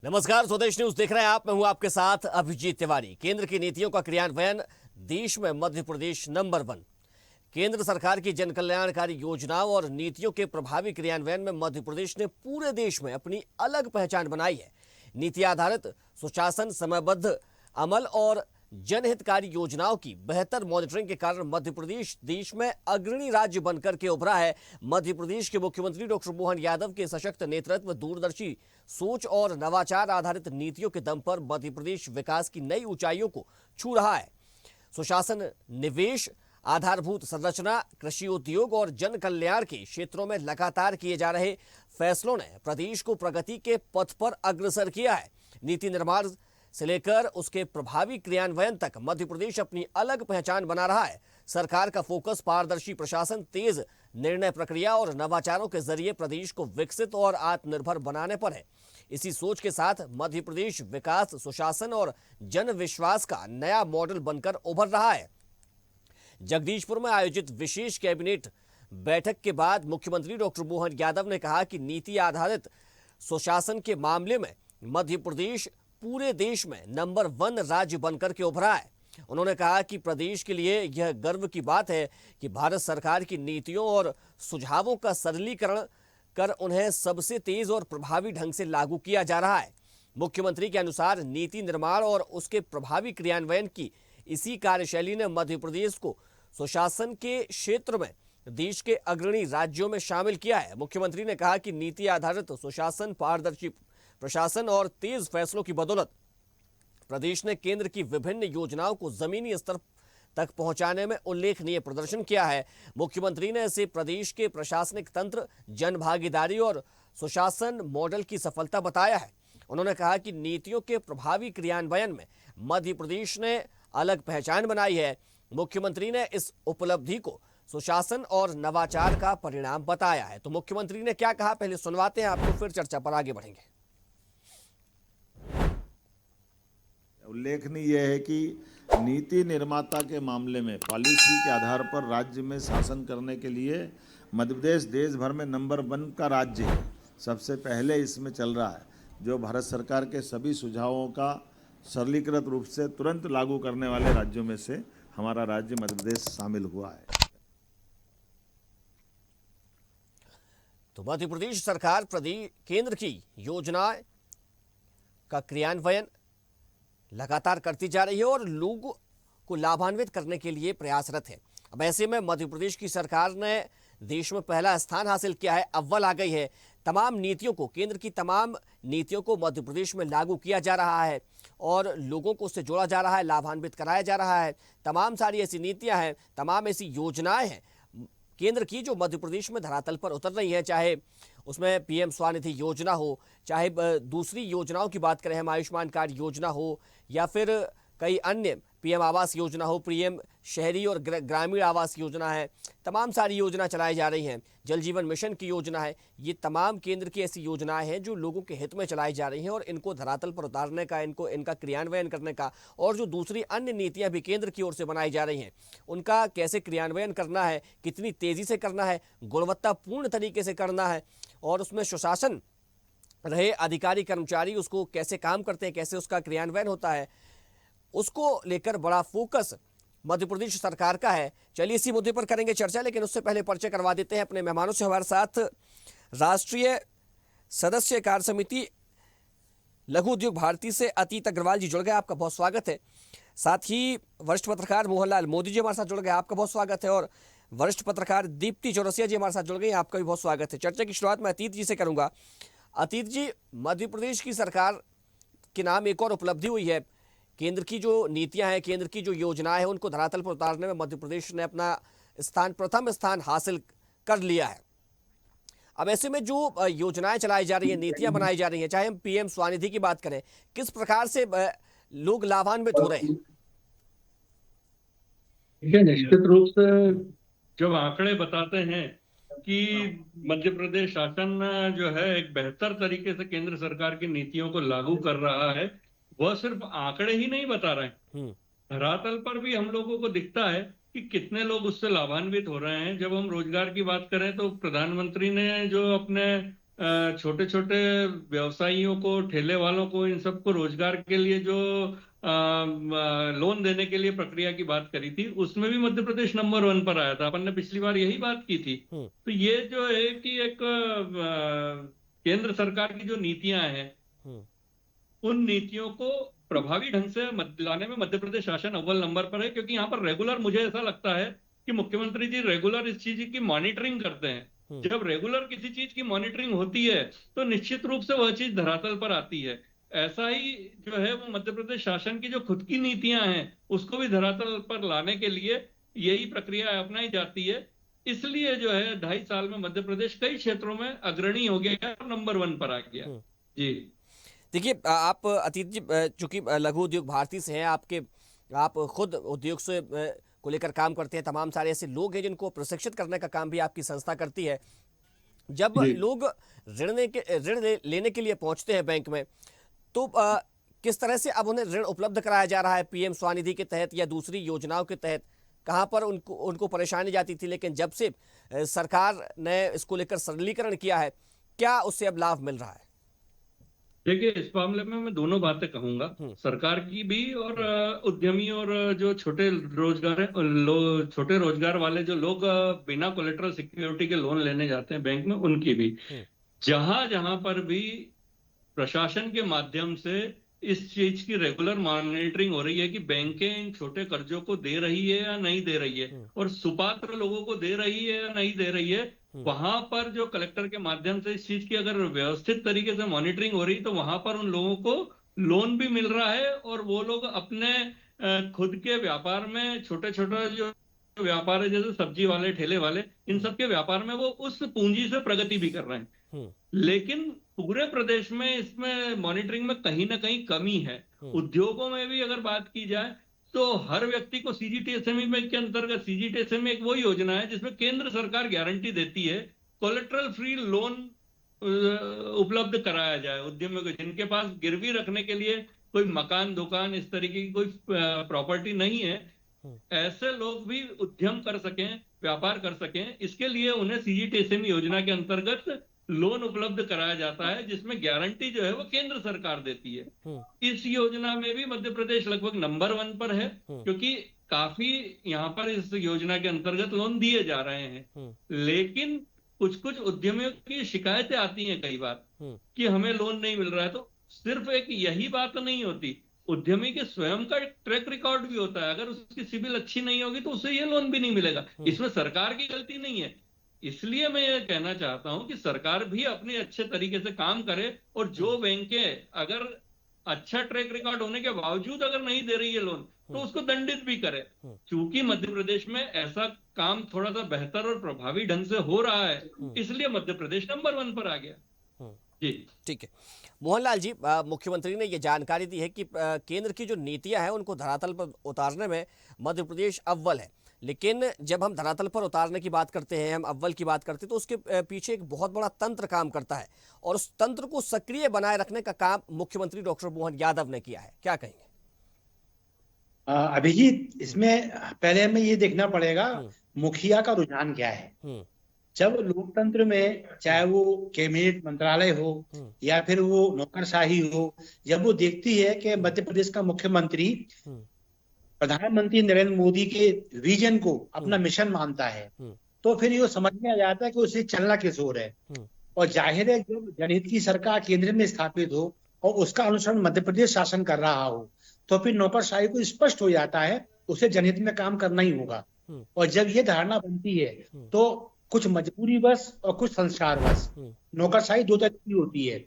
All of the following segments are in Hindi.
नमस्कार, स्वदेश न्यूज देख रहे हैं आप। मैं हूं आपके साथ अभिजीत तिवारी। केंद्र की नीतियों का क्रियान्वयन देश में मध्य प्रदेश नंबर 1। केंद्र सरकार की जन कल्याणकारी योजनाओं और नीतियों के प्रभावी क्रियान्वयन में मध्य प्रदेश ने पूरे देश में अपनी अलग पहचान बनाई है। नीति आधारित सुशासन, समयबद्ध अमल और जनहितकारी योजनाओं की बेहतर मॉनिटरिंग के कारण मध्य प्रदेश देश में अग्रणी राज्य बनकर के उभरा है। मध्य प्रदेश के मुख्यमंत्री डॉक्टर मोहन यादव के सशक्त नेतृत्व, दूरदर्शी सोच और नवाचार आधारित नीतियों के दम पर मध्य प्रदेश विकास की नई ऊंचाइयों को छू रहा है। सुशासन, निवेश, आधारभूत संरचना, कृषि, उद्योग और जन कल्याण के क्षेत्रों में लगातार किए जा रहे फैसलों ने प्रदेश को प्रगति के पथ पर अग्रसर किया है। नीति निर्माण से लेकर उसके प्रभावी क्रियान्वयन तक मध्य प्रदेश अपनी अलग पहचान बना रहा है। सरकार का फोकस पारदर्शी प्रशासन, तेज निर्णय प्रक्रिया और नवाचारों के जरिए प्रदेश को विकसित और आत्मनिर्भर बनाने पर है। इसी सोच के साथ मध्य प्रदेश विकास, सुशासन और जन विश्वास का नया मॉडल बनकर उभर रहा है। जगदीशपुर में आयोजित विशेष कैबिनेट बैठक के बाद मुख्यमंत्री डॉक्टर मोहन यादव ने कहा कि नीति आधारित सुशासन के मामले में मध्य प्रदेश पूरे देश में नंबर 1 राज्य बनकर के उभरा है। उन्होंने कहा कि प्रदेश के लिए यह गर्व की बात है कि भारत सरकार की नीतियों और सुझावों का सरलीकरण कर उन्हें सबसे तेज और प्रभावी ढंग से लागू किया जा रहा है। मुख्यमंत्री के अनुसार नीति निर्माण और उसके प्रभावी क्रियान्वयन की इसी कार्यशैली ने मध्य प्रदेश को सुशासन के क्षेत्र में देश के अग्रणी राज्यों में शामिल किया है। मुख्यमंत्री ने कहा कि नीति आधारित सुशासन, पारदर्शी प्रशासन और तेज फैसलों की बदौलत प्रदेश ने केंद्र की विभिन्न योजनाओं को जमीनी स्तर तक पहुंचाने में उल्लेखनीय प्रदर्शन किया है। मुख्यमंत्री ने इसे प्रदेश के प्रशासनिक तंत्र, जन भागीदारी और सुशासन मॉडल की सफलता बताया है। उन्होंने कहा कि नीतियों के प्रभावी क्रियान्वयन में मध्य प्रदेश ने अलग पहचान बनाई है। मुख्यमंत्री ने इस उपलब्धि को सुशासन और नवाचार का परिणाम बताया है। तो मुख्यमंत्री ने क्या कहा, पहले सुनवाते हैं आपको, फिर चर्चा पर आगे बढ़ेंगे। उल्लेखनीय यह है कि नीति निर्माता के मामले में पॉलिसी के आधार पर राज्य में शासन करने के लिए मध्य प्रदेश देश भर में नंबर 1 का राज्य है। सबसे पहले इसमें चल रहा है, जो भारत सरकार के सभी सुझावों का सरलीकृत रूप से तुरंत लागू करने वाले राज्यों में से हमारा राज्य मध्य प्रदेश शामिल हुआ है। तो मध्य प्रदेश सरकार केंद्र की योजना का क्रियान्वयन लगातार करती जा रही है और लोगों को लाभान्वित करने के लिए प्रयासरत है। अब ऐसे में मध्य प्रदेश की सरकार ने देश में पहला स्थान हासिल किया है, अव्वल आ गई है। तमाम नीतियों को, केंद्र की तमाम नीतियों को मध्य प्रदेश में लागू किया जा रहा है और लोगों को उससे जोड़ा जा रहा है, लाभान्वित कराया जा रहा है। तमाम सारी ऐसी नीतियां हैं, तमाम ऐसी योजनाएं हैं केंद्र की जो मध्य प्रदेश में धरातल पर उतर रही है। चाहे उसमें पीएम स्वनिधि योजना हो, चाहे दूसरी योजनाओं की बात करें हम, आयुष्मान कार्ड योजना हो, या फिर कई अन्य पीएम आवास योजना हो, पीएम शहरी और ग्रामीण आवास योजना है। तमाम सारी योजना चलाई जा रही हैं। जल जीवन मिशन की योजना है। ये तमाम केंद्र की ऐसी योजनाएं हैं जो लोगों के हित में चलाई जा रही हैं और इनको धरातल पर उतारने का, इनका क्रियान्वयन करने का, और जो दूसरी अन्य नीतियां भी केंद्र की ओर से बनाई जा रही हैं उनका कैसे क्रियान्वयन करना है, कितनी तेजी से करना है, गुणवत्तापूर्ण तरीके से करना है, और उसमें सुशासन रहे, अधिकारी कर्मचारी उसको कैसे काम करते हैं, कैसे उसका क्रियान्वयन होता है, उसको लेकर बड़ा फोकस मध्य प्रदेश सरकार का है। चलिए इसी मुद्दे पर करेंगे चर्चा, लेकिन उससे पहले परिचय करवा देते हैं अपने मेहमानों से। हमारे साथ राष्ट्रीय सदस्य कार्य समिति लघु उद्योग भारती से अतीत अग्रवाल जी जुड़ गए, आपका बहुत स्वागत है। साथ ही वरिष्ठ पत्रकार मोहनलाल मोदी जी हमारे साथ जुड़ गए, आपका बहुत स्वागत है। और वरिष्ठ पत्रकार दीप्ति चौरसिया जी हमारे साथ जुड़ गई, आपका भी बहुत स्वागत है। चर्चा की शुरुआत मैं अतीत जी से करूंगा। अतीत जी, मध्य प्रदेश की सरकार के नाम एक और उपलब्धि हुई है। केंद्र की जो नीतियां हैं, केंद्र की जो योजनाएं हैं, उनको धरातल पर उतारने में मध्य प्रदेश ने अपना प्रथम स्थान हासिल कर लिया है। अब ऐसे में जो योजनाएं चलाई जा रही हैं, नीतियां बनाई जा रही हैं, चाहे हम पीएम स्वनिधि की बात करें, किस प्रकार से लोग लाभान्वित हो रहे हैं? देखिए, निश्चित रूप से जब आंकड़े बताते हैं कि मध्य प्रदेश शासन जो है एक बेहतर तरीके से केंद्र सरकार की नीतियों को लागू कर रहा है, वह सिर्फ आंकड़े ही नहीं बता रहे हैं, धरातल पर भी हम लोगों को दिखता है कि कितने लोग उससे लाभान्वित हो रहे हैं। जब हम रोजगार की बात करें तो प्रधानमंत्री ने जो अपने छोटे छोटे व्यवसायियों को, ठेले वालों को, इन सबको रोजगार के लिए जो लोन देने के लिए प्रक्रिया की बात करी थी, उसमें भी मध्य प्रदेश नंबर 1 पर आया था। अपन ने पिछली बार यही बात की थी। तो ये जो है कि एक केंद्र सरकार की जो नीतियां हैं, उन नीतियों को प्रभावी ढंग से लाने में मध्य प्रदेश शासन अव्वल नंबर पर है, क्योंकि यहाँ पर रेगुलर, मुझे ऐसा लगता है कि मुख्यमंत्री जी रेगुलर इस चीज की मॉनिटरिंग करते हैं। जब रेगुलर किसी चीज की मॉनिटरिंग होती है तो निश्चित रूप से वह चीज धरातल पर आती है। ऐसा ही जो है वो मध्य प्रदेश शासन की जो खुद की नीतियां हैं, उसको भी धरातल पर लाने के लिए यही प्रक्रिया अपनाई जाती है। इसलिए जो है 2.5 साल में मध्य प्रदेश कई क्षेत्रों में अग्रणी हो गया और नंबर 1 पर आ गया। जी देखिए, आप अतीत जी चूंकि लघु उद्योग भारती से हैं, आप खुद उद्योग से को लेकर काम करते हैं। तमाम सारे ऐसे लोग हैं जिनको प्रशिक्षित करने का काम भी आपकी संस्था करती है। जब लोग ऋण लेने के लिए पहुंचते हैं बैंक में, तो किस तरह से अब उन्हें ऋण उपलब्ध कराया जा रहा है? पीएम स्वनिधि के तहत या दूसरी योजनाओं के तहत? कहाँ पर उनको परेशानी जाती थी, लेकिन जब से सरकार ने इसको लेकर सरलीकरण किया है, क्या उससे अब लाभ मिल रहा है? देखिए, इस मामले में मैं दोनों बातें कहूंगा, सरकार की भी और उद्यमी और जो छोटे रोजगार वाले जो लोग बिना कोलेटरल सिक्योरिटी के लोन लेने जाते हैं बैंक में, उनकी भी। जहां जहां पर भी प्रशासन के माध्यम से इस चीज की रेगुलर मॉनिटरिंग हो रही है कि बैंकें इन छोटे कर्जों को दे रही है या नहीं दे रही है, और सुपात्र लोगों को दे रही है या नहीं दे रही है, वहां पर जो कलेक्टर के माध्यम से इस चीज की अगर व्यवस्थित तरीके से मॉनिटरिंग हो रही, तो वहां पर उन लोगों को लोन भी मिल रहा है, और वो लोग अपने खुद के व्यापार में, छोटे छोटे जो व्यापार है, जैसे सब्जी वाले, ठेले वाले, इन सब के व्यापार में वो उस पूंजी से प्रगति भी कर रहे हैं। लेकिन पूरे प्रदेश में इसमें मॉनिटरिंग में कहीं ना कहीं कमी है। उद्योगों में भी अगर बात की जाए तो हर व्यक्ति को सीजीटीएसएमई के अंतर्गत, सीजीटीएसएमई एक वो योजना है जिसमें केंद्र सरकार गारंटी देती है कोलेटरल फ्री लोन उपलब्ध कराया जाए उद्यमियों को, जिनके पास गिरवी रखने के लिए कोई मकान, दुकान, इस तरीके की कोई प्रॉपर्टी नहीं है, ऐसे लोग भी उद्यम कर सकें, व्यापार कर सकें। इसके लिए उन्हें सीजीटीएसएमई योजना के अंतर्गत लोन उपलब्ध कराया जाता है, जिसमें गारंटी जो है वो केंद्र सरकार देती है। इस योजना में भी मध्य प्रदेश लगभग नंबर 1 पर है, क्योंकि काफी यहाँ पर इस योजना के अंतर्गत लोन दिए जा रहे हैं। लेकिन कुछ कुछ उद्यमियों की शिकायतें आती हैं कई बार कि हमें लोन नहीं मिल रहा है। तो सिर्फ एक यही बात नहीं होती, उद्यमी के स्वयं का एक ट्रैक रिकॉर्ड भी होता है। अगर उसकी सिविल अच्छी नहीं होगी तो उसे ये लोन भी नहीं मिलेगा। इसमें सरकार की गलती नहीं है। इसलिए मैं ये कहना चाहता हूं कि सरकार भी अपने अच्छे तरीके से काम करे, और जो बैंकें अगर अच्छा ट्रैक रिकॉर्ड होने के बावजूद अगर नहीं दे रही है लोन, तो उसको दंडित भी करे। क्योंकि मध्य प्रदेश में ऐसा काम थोड़ा सा बेहतर और प्रभावी ढंग से हो रहा है, इसलिए मध्य प्रदेश नंबर 1 पर आ गया। जी ठीक है मोहनलाल जी, मुख्यमंत्री ने ये जानकारी दी है कि केंद्र की जो नीतियां हैं उनको धरातल पर उतारने में मध्य प्रदेश अव्वल है। लेकिन जब हम धरातल पर उतारने की बात करते हैं, हम अव्वल की बात करते हैं, तो उसके पीछे एक बहुत बड़ा तंत्र काम करता है, और उस तंत्र को सक्रिय बनाए रखने का काम मुख्यमंत्री डॉक्टर मोहन यादव ने किया है। क्या कहेंगे? अभिजीत, इसमें पहले हमें ये देखना पड़ेगा मुखिया का रुझान क्या है। जब लोकतंत्र में, चाहे वो कैबिनेट मंत्रालय हो या फिर वो नौकरशाही हो, जब वो देखती है कि मध्य प्रदेश का मुख्यमंत्री प्रधानमंत्री नरेंद्र मोदी के विजन को अपना मिशन मानता है, तो फिर ये समझ में आ जाता है कि उसे चलना किस ओर है। और जाहिर है, जब जनहित की सरकार केंद्र में स्थापित हो और उसका अनुसरण मध्य प्रदेश शासन कर रहा हो, तो फिर नौकरशाही को स्पष्ट हो जाता है उसे जनहित में काम करना ही होगा। और जब ये धारणा बनती है तो कुछ मजबूरी बस और कुछ संस्कार बस, नौकरशाही दो तरह की होती है।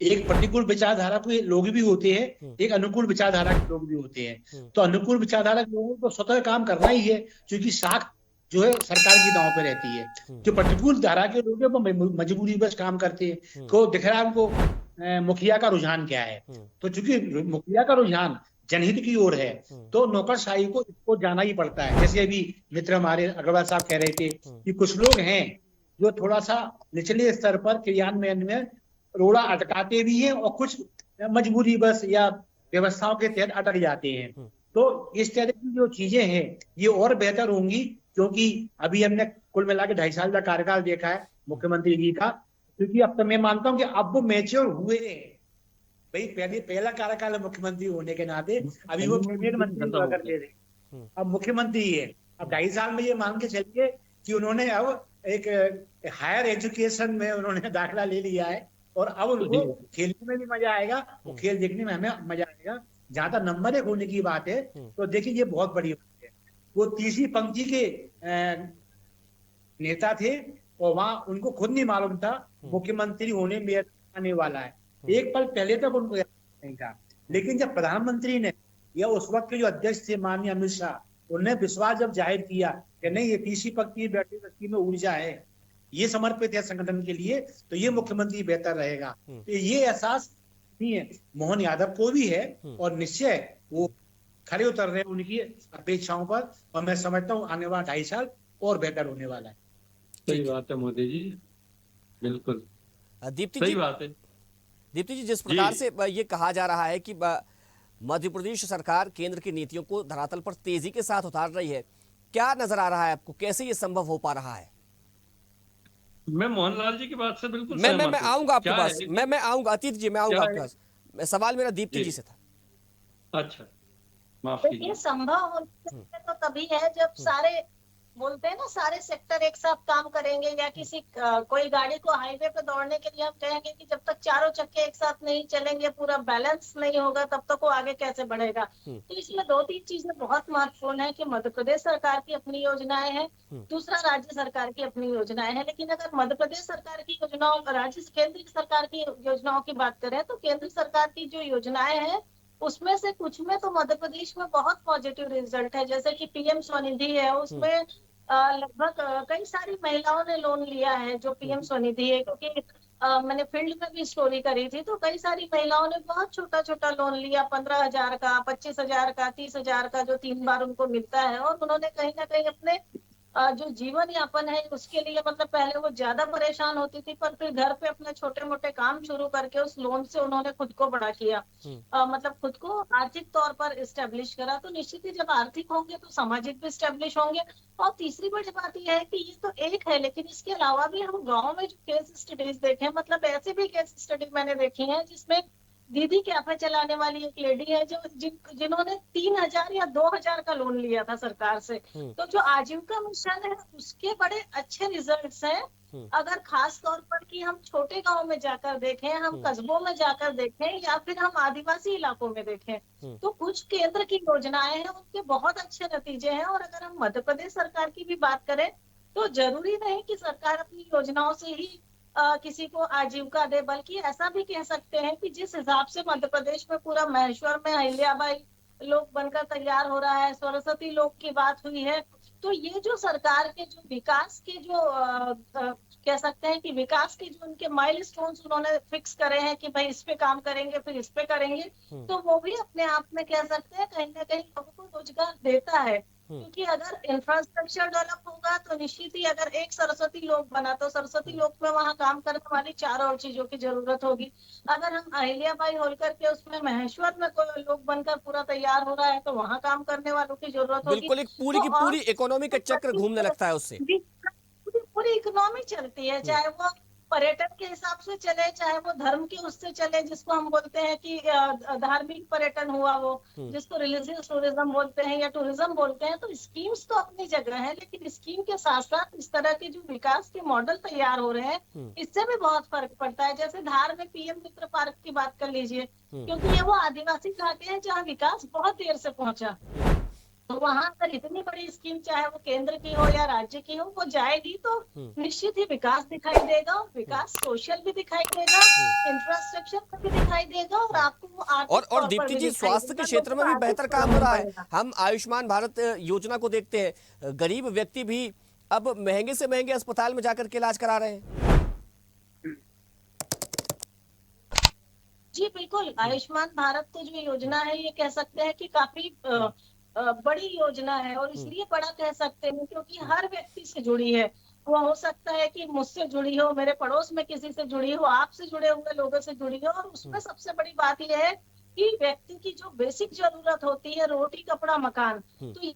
एक प्रतिकूल विचारधारा के लोग भी होते हैं, एक अनुकूल विचारधारा के लोग भी होते हैं। तो अनुकूल विचारधारा के लोगों को स्वतः काम करना ही है, क्योंकि साख जो है सरकार की दांव पे रहती है। जो प्रतिकूल धारा के लोग हैं वो मजबूरी बस काम करते हैं। तो दिख रहा है हमको मुखिया का रुझान क्या है। तो चूंकि मुखिया का रुझान जनहित की ओर है, तो नौकरशाही को इसको जाना ही पड़ता है। जैसे अभी मित्र हमारे अग्रवाल साहब कह रहे थे कि कुछ लोग हैं जो थोड़ा सा निचले स्तर पर क्रियान्वयन में रोड़ा अटकाते भी हैं, और कुछ मजबूरी बस या व्यवस्थाओं के तहत अटक जाते हैं। तो इस तरह की जो चीजें हैं ये और बेहतर होंगी, क्योंकि अभी हमने कुल मिला के 2.5 साल का कार्यकाल देखा है मुख्यमंत्री जी का। क्योंकि अब तो मैं मानता हूँ कि अब वो मैच्योर हुए हैं। भाई पहला कार्यकाल है मुख्यमंत्री होने के नाते, अभी वो कैबिनेट मंत्री हुआ करते थे, अब मुख्यमंत्री है। अब 2.5 साल में ये मान के चलिए कि उन्होंने अब एक हायर एजुकेशन में उन्होंने दाखिला ले लिया है, और अब उनको खेलने में भी मजा आएगा और खेल देखने में हमें मजा आएगा। जहां तक नंबर 1 होने की बात है, तो देखिए ये बहुत बड़ी बात है। वो तीसरी पंक्ति के नेता थे, और वहां उनको खुद नहीं मालूम था मुख्यमंत्री होने में आने वाला है। एक पल पहले तक उनको नहीं था, लेकिन जब प्रधानमंत्री ने या उस वक्त के जो अध्यक्ष थे माननीय अमित शाह, उन्हें विश्वास जब जाहिर किया कि नहीं, ये तीसरी पंक्ति बैठे व्यक्ति में ऊर्जा है, ये समर्पित है संगठन के लिए, तो ये मुख्यमंत्री बेहतर रहेगा। तो ये एहसास नहीं है मोहन यादव को भी है, और निश्चय वो खड़े उतर रहे हैं उनकी अपेक्षाओं पर, और मैं समझता हूँ आने वाला 2.5 साल और बेहतर होने वाला है। सही बात है मोदी जी, बिल्कुल दीप्ति सही जी, बात है। दीप्ति जी, जिस प्रकार से ये कहा जा रहा है कि मध्य प्रदेश सरकार केंद्र की नीतियों को धरातल पर तेजी के साथ उतार रही है, क्या नजर आ रहा है आपको, कैसे ये संभव हो पा रहा है? मैं मोहनलाल जी की बात से बिल्कुल मैं सहमत हूं। आऊंगा आपके क्या पास, है मैं आऊंगा अतीत जी, मैं आऊंगा क्या आपके है? पास। सवाल मेरा दीप्ति जी से था। अच्छा, माफ तो कीजिए। ये संभव होने तो तभी है जब सारे, बोलते हैं ना, सारे सेक्टर एक साथ काम करेंगे, या किसी कोई गाड़ी को हाईवे पे दौड़ने के लिए हम कहेंगे कि जब तक चारों चक्के एक साथ नहीं चलेंगे, पूरा बैलेंस नहीं होगा, तब तक वो आगे कैसे बढ़ेगा। तो इसमें 2-3 चीजें बहुत महत्वपूर्ण है कि मध्य प्रदेश सरकार की अपनी योजनाएं हैं, दूसरा राज्य सरकार की अपनी योजनाएं हैं। लेकिन अगर मध्य प्रदेश सरकार की योजनाओं, राज्य केंद्र सरकार की योजनाओं की बात करें, तो केंद्र सरकार की जो योजनाएं हैं उसमें से कुछ में तो मध्य प्रदेश में बहुत पॉजिटिव रिजल्ट है। जैसे कि पीएम स्वनिधि है, उसमें लगभग कई सारी महिलाओं ने लोन लिया है, जो पीएम स्वनिधि है, क्योंकि मैंने फील्ड में भी स्टोरी करी थी, तो कई सारी महिलाओं ने बहुत छोटा छोटा लोन लिया, 15,000 का, 25,000 का, 30,000 का, जो 3 बार उनको मिलता है। और उन्होंने कहीं ना कहीं अपने जो जीवन यापन है उसके लिए, मतलब पहले वो ज्यादा परेशान होती थी, पर फिर घर पे अपने छोटे मोटे काम शुरू करके उस लोन से उन्होंने खुद को बड़ा किया, मतलब खुद को आर्थिक तौर पर इस्टेब्लिश करा। तो निश्चित ही जब आर्थिक होंगे तो सामाजिक भी इस्टेब्लिश होंगे। और तीसरी बड़ी बात यह है कि ये तो एक है, लेकिन इसके अलावा भी हम गाँव में जो केस स्टडीज देखे, मतलब ऐसे भी केस स्टडी मैंने देखी है जिसमें दीदी कैफे चलाने वाली एक लेडी है, जो जिन्होंने 3,000 या 2,000 का लोन लिया था सरकार से। तो जो आजीविका मिशन है उसके बड़े अच्छे रिजल्ट्स हैं। अगर खास तौर पर कि हम छोटे गांव में जाकर देखें, हम कस्बों में जाकर देखें, या फिर हम आदिवासी इलाकों में देखें, तो कुछ केंद्र की योजनाएं हैं उनके बहुत अच्छे नतीजे हैं। और अगर हम मध्य प्रदेश सरकार की भी बात करें, तो जरूरी नहीं कि सरकार अपनी योजनाओं से ही किसी को आजीविका दे, बल्कि ऐसा भी कह सकते हैं कि जिस हिसाब से मध्य प्रदेश में पूरा महेश्वर में अहिल्याबाई लोक बनकर तैयार हो रहा है, सरस्वती लोक की बात हुई है, तो ये जो सरकार के जो विकास के जो कह सकते हैं कि विकास के जो उनके माइलस्टोन्स उन्होंने फिक्स करे हैं कि भाई इस पे काम करेंगे, फिर इस पे करेंगे, तो वो भी अपने आप में कह सकते हैं कहीं ना कहीं लोगों को रोजगार देता है। क्योंकि अगर इंफ्रास्ट्रक्चर डेवलप होगा तो निश्चित ही, अगर एक सरस्वती लोक बना तो सरस्वती लोक में वहां काम करने वाली 4 और चीजों की जरूरत होगी। अगर हम अहिल्याबाई होलकर के उसमें महेश्वर में कोई लोक बनकर पूरा तैयार हो रहा है, तो वहां काम करने वालों की जरूरत होगी। बिल्कुल, एक पूरी की पूरी इकोनॉमी का चक्र घूमने लगता है उससे। पूरी इकोनॉमी चलती है, चाहे वो पर्यटन के हिसाब से चले, चाहे वो धर्म के उससे चले, जिसको हम बोलते हैं कि धार्मिक पर्यटन हुआ, वो जिसको रिलीजियस टूरिज्म बोलते हैं या टूरिज्म बोलते हैं। तो स्कीम्स तो अपनी जगह है, लेकिन स्कीम के साथ साथ इस तरह के जो विकास के मॉडल तैयार हो रहे हैं, इससे भी बहुत फर्क पड़ता है। जैसे धार में पीएम मित्र पार्क की बात कर लीजिए, क्योंकि ये वो आदिवासी इलाके हैं जहाँ विकास बहुत देर से पहुंचा, तो वहां पर इतनी बड़ी स्कीम, चाहे वो केंद्र की हो या राज्य की हो, वो जाएगी तो निश्चित ही विकास दिखाई देगा। विकास सोशल भी दिखाई देगा, इंफ्रास्ट्रक्चर भी दिखाई देगा, और आपको वो और दीप्ति जी, स्वास्थ्य के क्षेत्र में भी बेहतर काम हो रहा है। हम आयुष्मान भारत योजना को देखते हैं, गरीब व्यक्ति भी अब महंगे से महंगे अस्पताल में जाकर के इलाज करा रहे हैं। जी बिल्कुल, आयुष्मान भारत तो जो योजना है, ये कह सकते हैं कि काफी बड़ी योजना है। और इसलिए बड़ा कह सकते हैं क्योंकि हर व्यक्ति से जुड़ी है। वो हो सकता है कि मुझसे जुड़ी हो, मेरे पड़ोस में किसी से जुड़ी हो, आपसे जुड़े हुए लोगों से जुड़ी हो। और उसमें सबसे बड़ी बात यह है कि व्यक्ति की जो बेसिक जरूरत होती है, रोटी कपड़ा मकान, तो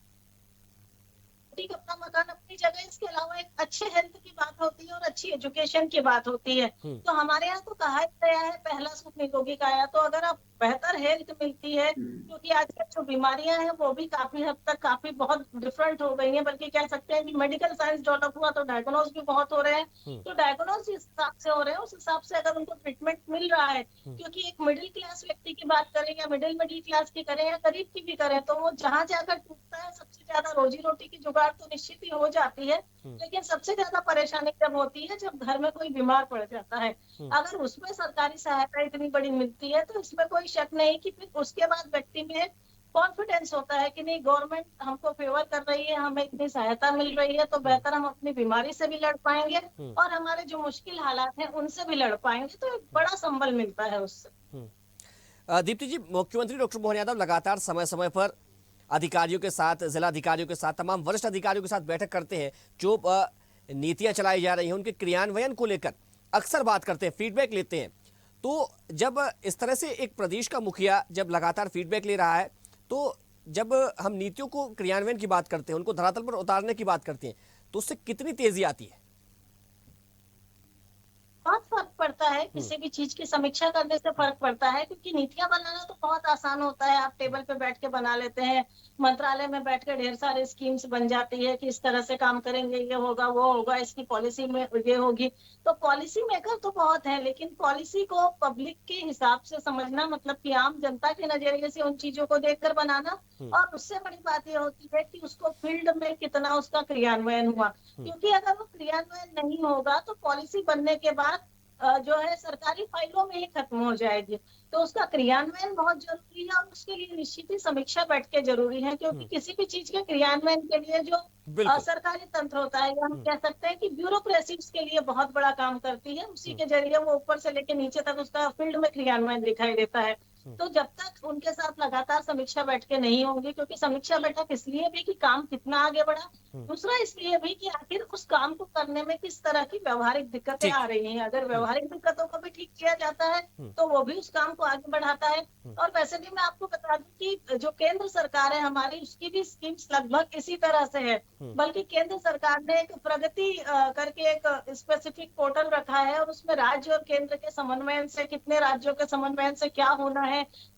रोटी कपड़ा मकान अपनी जगह, इसके अलावा एक अच्छे हेल्थ की बात होती है और अच्छी एजुकेशन की बात होती है। तो हमारे यहाँ तो कहा गया है पहला सुख निरोगी काया। तो अगर आप बेहतर हेल्थ मिलती है, क्योंकि आजकल जो बीमारियां हैं वो भी काफी हद तक काफी बहुत डिफरेंट हो गई हैं, बल्कि कह सकते हैं कि मेडिकल साइंस डेवलप हुआ तो डायग्नोज भी बहुत हो रहे हैं। तो डायग्नोज जिस हिसाब से हो रहे हैं उस हिसाब से अगर उनको ट्रीटमेंट मिल रहा है, क्योंकि एक मिडिल क्लास व्यक्ति की बात करें या मिडिल क्लास की करें या गरीब की भी करें, तो वो जहां जाकर टूटता है सबसे ज्यादा रोजी रोटी की जुगाड़ तो निश्चित ही हो जाती है, लेकिन सबसे ज्यादा परेशानी जब होती है जब घर में कोई बीमार पड़ जाता है। अगर उसमें सरकारी सहायता इतनी बड़ी मिलती है तो इसमें कोई शक नहीं कि फिर उसके बाद व्यक्ति में कॉन्फिडेंस होता है कि नहीं, गवर्नमेंट हमको फेवर कर रही है, हमें इतनी सहायता मिल रही है, तो बेहतर हम अपनी बीमारी से भी लड़ पाएंगे और हमारे जो मुश्किल हालात हैं उनसे भी लड़ पाएंगे। तो एक बड़ा संबल मिलता है उससे। दीप्ति जी, मुख्यमंत्री डॉक्टर मोहन यादव लगातार समय समय पर अधिकारियों के साथ, जिला अधिकारियों के साथ, तमाम वरिष्ठ अधिकारियों के साथ बैठक करते हैं। जो नीतियां चलाई जा रही हैं उनके क्रियान्वयन को लेकर अक्सर बात करते हैं, फीडबैक लेते हैं। तो जब इस तरह से एक प्रदेश का मुखिया जब लगातार फीडबैक ले रहा है, तो जब हम नीतियों को क्रियान्वयन की बात करते हैं, उनको धरातल पर उतारने की बात करते हैं, तो उससे कितनी तेजी आती है? बहुत फर्क पड़ता है, किसी भी चीज की समीक्षा करने से फर्क पड़ता है, क्योंकि नीतियां बनाना तो बहुत आसान होता है, आप टेबल पे बैठ के बना लेते हैं, मंत्रालय में बैठ के ढेर सारे स्कीम्स बन जाती है कि इस तरह से काम करेंगे, ये होगा वो होगा, इसकी पॉलिसी में ये होगी। तो पॉलिसी मेकर तो बहुत है, लेकिन पॉलिसी को पब्लिक के हिसाब से समझना, मतलब कि आम जनता के नजरिए से उन चीजों को देखकर बनाना, और उससे बड़ी बात ये होती है कि उसको फील्ड में कितना उसका क्रियान्वयन हुआ। क्योंकि अगर वो क्रियान्वयन नहीं होगा तो पॉलिसी बनने के बाद जो है सरकारी फाइलों में ही खत्म हो जाएगी। तो उसका क्रियान्वयन बहुत जरूरी है और उसके लिए निश्चित ही समीक्षा बैठ के जरूरी है, क्योंकि किसी भी चीज के क्रियान्वयन के लिए जो सरकारी तंत्र होता है, या हम कह सकते हैं कि ब्यूरोक्रेसी उसके लिए बहुत बड़ा काम करती है, उसी के जरिए वो ऊपर से लेकर नीचे तक उसका फील्ड में क्रियान्वयन दिखाई देता है। तो जब तक उनके साथ लगातार समीक्षा बैठ के नहीं होंगी, क्योंकि समीक्षा बैठक इसलिए भी कि काम कितना आगे बढ़ा, दूसरा इसलिए भी कि आखिर उस काम को करने में किस तरह की व्यवहारिक दिक्कतें आ रही हैं। अगर व्यवहारिक दिक्कतों को भी ठीक किया जाता है तो वो भी उस काम को आगे बढ़ाता है। और वैसे भी मैं आपको बता दूं कि जो केंद्र सरकार है हमारी, उसकी भी स्कीम्स लगभग इसी तरह से है, बल्कि केंद्र सरकार ने एक प्रगति करके एक स्पेसिफिक पोर्टल रखा है और उसमें राज्य और केंद्र के समन्वय से, कितने राज्यों के समन्वय से क्या होना है,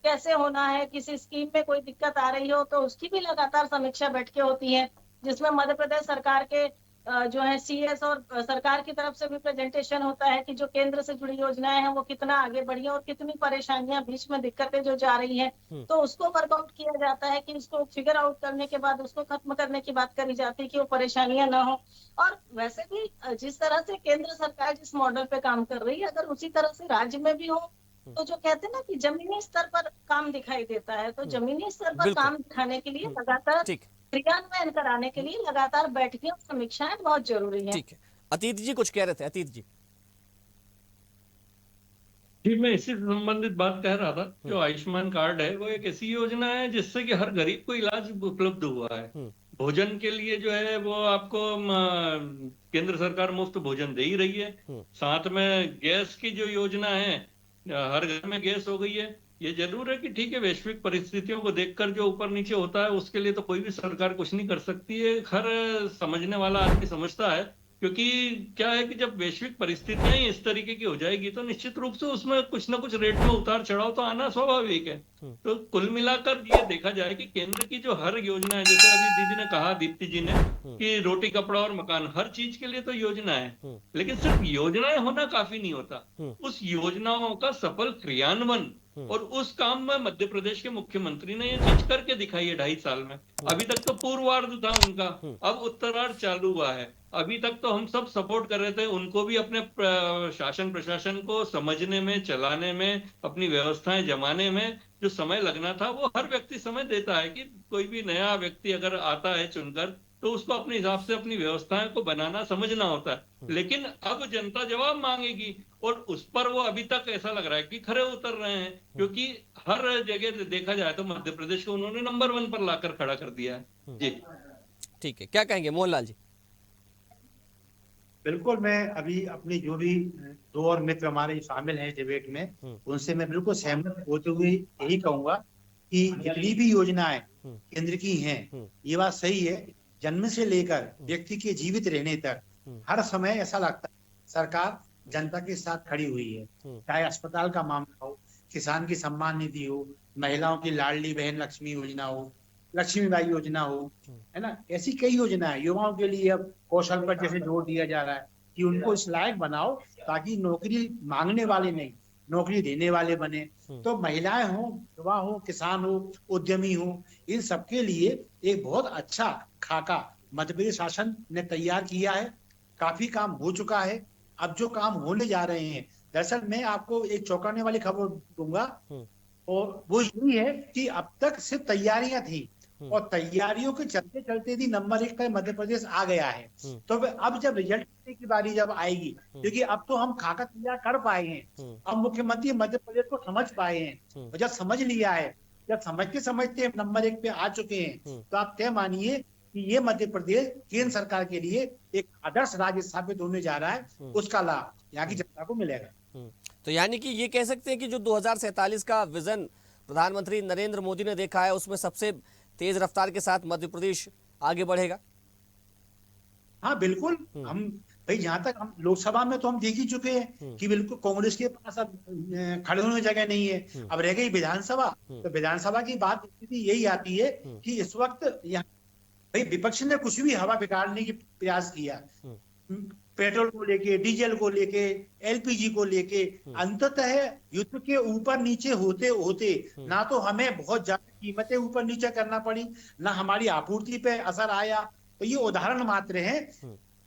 कैसे होना है, किसी स्कीम में कोई दिक्कत आ रही हो तो उसकी भी लगातार समीक्षा बैठकें होती है, जिसमें मध्य प्रदेश सरकार के जो है सीएस और सरकार की तरफ से भी प्रेजेंटेशन होता है कि जो केंद्र से जुड़ी योजनाएं हैं वो कितना आगे बढ़ी है और कितनी परेशानियां, बीच में दिक्कतें जो जा रही हैं, तो उसको वर्कआउट किया जाता है कि उसको फिगर आउट करने के बाद उसको खत्म करने की बात करी जाती है कि वो परेशानियां ना हो। और वैसे भी जिस तरह से केंद्र सरकार जिस मॉडल पे काम कर रही है, अगर उसी तरह से राज्य में भी हो तो जो कहते हैं ना कि जमीनी स्तर पर काम दिखाई देता है, तो जमीनी स्तर पर काम दिखाने के लिए लगातार क्रियान्वयन कराने के लिए लगातार बैठकें और समीक्षाएं बहुत जरूरी हैं। ठीक है, अतीत जी कुछ कह रहे थे। अतीत जी। जी, मैं इसी से संबंधित बात कह रहा था। जो आयुष्मान कार्ड है वो एक ऐसी योजना है जिससे कि हर गरीब को इलाज उपलब्ध हुआ है। भोजन के लिए जो है वो आपको केंद्र सरकार मुफ्त भोजन दे ही रही है। साथ में गैस की जो योजना है, हर घर में गैस हो गई है। ये जरूर है कि ठीक है, वैश्विक परिस्थितियों को देखकर जो ऊपर नीचे होता है उसके लिए तो कोई भी सरकार कुछ नहीं कर सकती है, हर समझने वाला आदमी समझता है। क्योंकि क्या है कि जब वैश्विक परिस्थितियां ही इस तरीके की हो जाएगी तो निश्चित रूप से उसमें कुछ ना कुछ रेट में उतार चढ़ाव तो आना स्वाभाविक है। तो कुल मिलाकर ये देखा जाए कि केंद्र की जो हर योजना है, जैसे अभी दीदी ने कहा, दीप्ति जी ने, कि रोटी कपड़ा और मकान, हर चीज के लिए तो योजना है, लेकिन सिर्फ योजनाएं होना काफी नहीं होता। उस योजनाओं का सफल क्रियान्वयन और उस काम में मध्य प्रदेश के मुख्यमंत्री ने ये चीज करके दिखाई है 2.5 साल में। अभी तक तो पूर्वार्ध था उनका, अब उत्तरार्ध चालू हुआ है। अभी तक तो हम सब सपोर्ट कर रहे थे उनको भी, अपने शासन प्रशासन को समझने में, चलाने में, अपनी व्यवस्थाएं जमाने में जो समय लगना था वो हर व्यक्ति समय देता है। कि कोई भी नया व्यक्ति अगर आता है चुनकर तो उसको अपने हिसाब से अपनी व्यवस्थाएं को बनाना समझना होता है। लेकिन अब जनता जवाब मांगेगी और उस पर वो अभी तक ऐसा लग रहा है कि खरे उतर रहे हैं, क्योंकि हर जगह देखा जाए तो मध्य प्रदेश को उन्होंने नंबर 1 पर लाकर खड़ा कर दिया है। जी ठीक है, क्या कहेंगे मोहनलाल जी? बिल्कुल, मैं अभी अपनी जो भी 2 और मित्र हमारे शामिल हैं डिबेट में, उनसे मैं बिल्कुल सहमत होते हुए यही कहूंगा कि जितनी भी योजनाएं केंद्र की हैं, ये बात सही है जन्म से लेकर व्यक्ति के जीवित रहने तक हर समय ऐसा लगता है सरकार जनता के साथ खड़ी हुई है। चाहे अस्पताल का मामला हो, किसान की सम्मान निधि हो, महिलाओं की लाडली बहन लक्ष्मी योजना हो, लक्ष्मीबाई योजना हो, है ना, ऐसी कई योजना है। युवाओं के लिए अब कौशल पर जैसे जोर दिया जा रहा है कि उनको इस लायक बनाओ ताकि नौकरी मांगने वाले नहीं, नौकरी देने वाले बने। तो महिलाएं हो, युवा हो, किसान हो, उद्यमी हो, इन सबके लिए एक बहुत अच्छा खाका मध्य प्रदेश शासन ने तैयार किया है। काफी काम हो चुका है, अब जो काम होने जा रहे हैं, दरअसल मैं आपको एक चौंकाने वाली खबर दूंगा, और वो यही है कि अब तक सिर्फ तैयारियां थी और तैयारियों के चलते चलते भी नंबर 1 पे मध्य प्रदेश आ गया है। तो अब जब रिजल्ट की बारी जब आएगी, क्योंकि अब तो हम खाका तैयार कर पाए हैं, अब मुख्यमंत्री मध्य प्रदेश को समझ पाए हैं, और जब समझ लिया है, जब समझते समझते हम नंबर 1 पे आ चुके हैं, तो आप तय मानिए कि ये मध्य प्रदेश केंद्र सरकार के लिए एक आदर्श राज्य स्थापित होने जा रहा है। उसका लाभ यहाँ की जनता को मिलेगा। तो यानी कि ये कह सकते हैं कि जो 2047 का विजन प्रधानमंत्री नरेंद्र मोदी ने देखा है, उसमें सबसे तेज रफ्तार के साथ मध्य प्रदेश आगे बढ़ेगा। हाँ बिल्कुल, हम भाई जहां तक हम लोकसभा में तो हम देख ही चुके हैं कि बिल्कुल कांग्रेस के पास अब खड़े होने जगह नहीं है। अब रह गई विधानसभा, तो विधानसभा की बात स्थिति यही आती है कि इस वक्त यहाँ भाई विपक्ष ने कुछ भी हवा बिगाड़ने की प्रयास किया, पेट्रोल को लेके, डीजल को लेके, एलपीजी को लेके, अंततः युद्ध के ऊपर नीचे होते होते ना तो हमें बहुत ज्यादा कीमतें ऊपर नीचे करना पड़ी, ना हमारी आपूर्ति पे असर आया। तो ये उदाहरण मात्र है।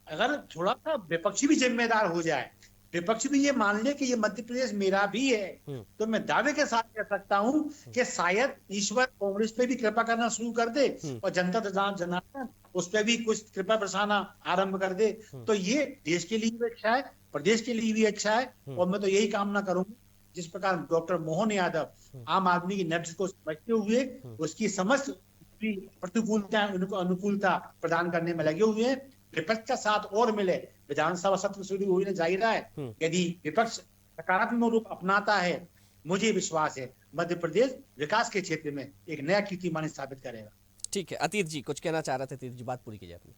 अगर थोड़ा सा विपक्ष भी जिम्मेदार हो जाए, विपक्ष भी ये मान ले कि ये मध्य प्रदेश मेरा भी है, तो मैं दावे के साथ कह सकता हूं कि शायद ईश्वर कांग्रेस पे भी कृपा करना शुरू कर दे और जनता जनार्दन उस पर भी कुछ कृपा बरसाना आरंभ कर दे। तो ये देश के लिए भी अच्छा है, प्रदेश के लिए भी अच्छा है। और मैं तो यही कामना करूंगा, जिस प्रकार डॉक्टर मोहन यादव आम आदमी की नब्ज को समझते हुए उसकी समस्त प्रतिकूलता उनको अनुकूलता प्रदान करने में लगे हुए हैं, विपक्ष का साथ और मिले। विधानसभा सत्र शुरू होने जा रहा है, यदि विपक्ष सकारात्मक रूप अपनाता है, मुझे विश्वास है मध्य प्रदेश विकास के क्षेत्र में एक नया कीर्तिमान स्थापित करेगा। ठीक है, अतीत जी कुछ कहना चाह रहे थे। अतीत जी बात पूरी कीजिए अपनी।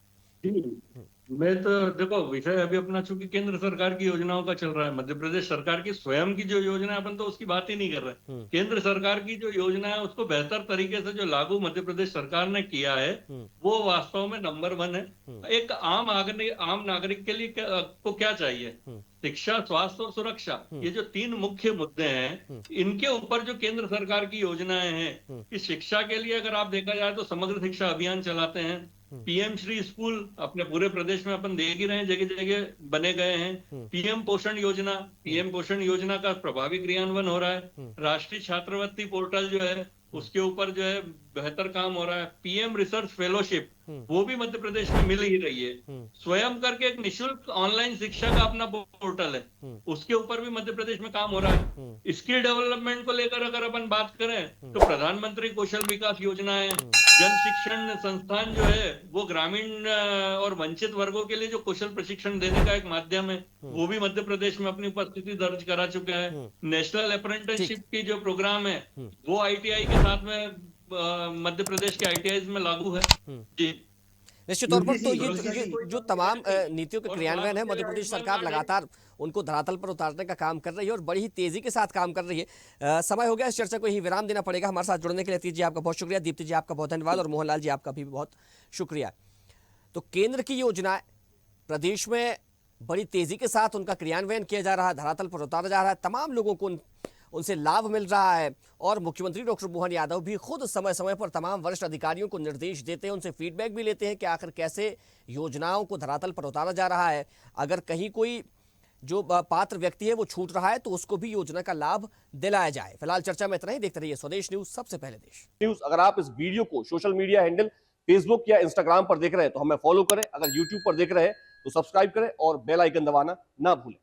मैं तो देखो विषय अभी अपना चूंकि केंद्र सरकार की योजनाओं का चल रहा है, मध्य प्रदेश सरकार की स्वयं की जो योजना है अपन तो उसकी बात ही नहीं कर रहे। केंद्र सरकार की जो योजना है उसको बेहतर तरीके से जो लागू मध्य प्रदेश सरकार ने किया है वो वास्तव में नंबर 1 है। एक आम नागरिक के लिए को क्या चाहिए? शिक्षा, स्वास्थ्य और सुरक्षा, ये जो 3 मुख्य मुद्दे हैं, इनके ऊपर जो केंद्र सरकार की योजनाएं हैं कि शिक्षा के लिए अगर आप देखा जाए तो समग्र शिक्षा अभियान चलाते हैं, पीएम श्री स्कूल अपने पूरे प्रदेश में अपन देख ही रहे हैं, जगह जगह बने गए हैं। पीएम पोषण योजना का प्रभावी क्रियान्वयन हो रहा है। राष्ट्रीय छात्रवृत्ति पोर्टल जो है उसके ऊपर जो है बेहतर काम हो रहा है। पीएम रिसर्च फेलोशिप वो भी मध्य प्रदेश में मिल ही रही है। स्वयं करके एक निशुल्क ऑनलाइन शिक्षा का अपना पोर्टल है, उसके ऊपर भी मध्य प्रदेश में काम हो रहा है। स्किल डेवलपमेंट को लेकर अगर अपन बात करें तो प्रधानमंत्री कौशल विकास योजना है। जन शिक्षण संस्थान जो है वो ग्रामीण और वंचित वर्गों के लिए जो कौशल प्रशिक्षण देने का एक माध्यम है, वो भी मध्य प्रदेश में अपनी उपस्थिति दर्ज करा चुके हैं। नेशनल अप्रेंटिसशिप की जो प्रोग्राम है वो आईटीआई के साथ में मध्य प्रदेश के आईटीआई में लागू है। जी निश्चित तौर पर तो ये जो तमाम नीतियों के क्रियान्वयन है, मध्य प्रदेश सरकार लगातार उनको धरातल पर उतारने का काम कर रही है और बड़ी ही तेजी के साथ काम कर रही है। समय हो गया, इस चर्चा को यही विराम देना पड़ेगा। हमारे साथ जुड़ने के लिए अतीत जी आपका बहुत शुक्रिया, दीप्ति जी आपका बहुत धन्यवाद और मोहनलाल जी आपका भी बहुत शुक्रिया। तो केंद्र की योजना प्रदेश में बड़ी तेजी के साथ उनका क्रियान्वयन किया जा रहा है, धरातल पर उतारा जा रहा है, तमाम लोगों को उनसे लाभ मिल रहा है। और मुख्यमंत्री डॉक्टर मोहन यादव भी खुद समय समय पर तमाम वरिष्ठ अधिकारियों को निर्देश देते हैं, उनसे फीडबैक भी लेते हैं कि आखिर कैसे योजनाओं को धरातल पर उतारा जा रहा है। अगर कहीं कोई जो पात्र व्यक्ति है वो छूट रहा है तो उसको भी योजना का लाभ दिलाया जाए। फिलहाल चर्चा में इतना ही। देखते रहिए स्वदेश न्यूज, सबसे पहले देश न्यूज। अगर आप इस वीडियो को सोशल मीडिया हैंडल फेसबुक या इंस्टाग्राम पर देख रहे हैं तो हमें फॉलो करें, अगर यूट्यूब पर देख रहे हैं तो सब्सक्राइब करें और बेल आइकन दबाना ना भूलें।